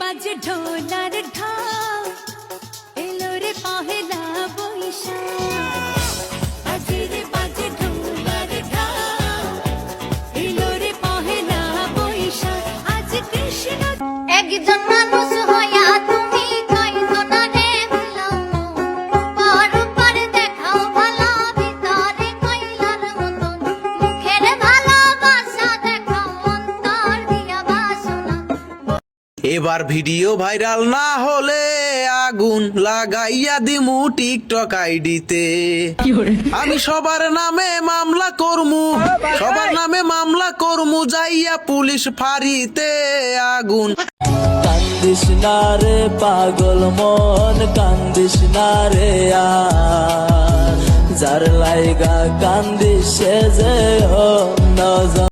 বাজে ঢোলার ঢাক, এলো রে পহেলা বৈশাখ। বাজে রে বাজে ঢোলার ঢাক, এলো রে পহেলা বৈশাখ। আজ কৃষ্ণ একজন মানুষ হইয়া তুমি কয়জনারে মিলাও, পর পর দেখাও ভালো ভিতরে কইলার মতন, মুখের ভালোবাসা দেখাও অন্তর দিয়া বাসনা। এবার ভিডিও ভাইরাল না হলে আগুন লাগাইয়া দিমু টিকটক আইডিতে। আমি সবার নামে মামলা করমু, সবার নামে মামলা করমু, যাইয়া পুলিশ ফাঁড়িতে আগুন। কান্দিস না রে পাগল মন, কান্দিস না রে আর, যার লাইগা কান্দিস সে যে অন্যজন।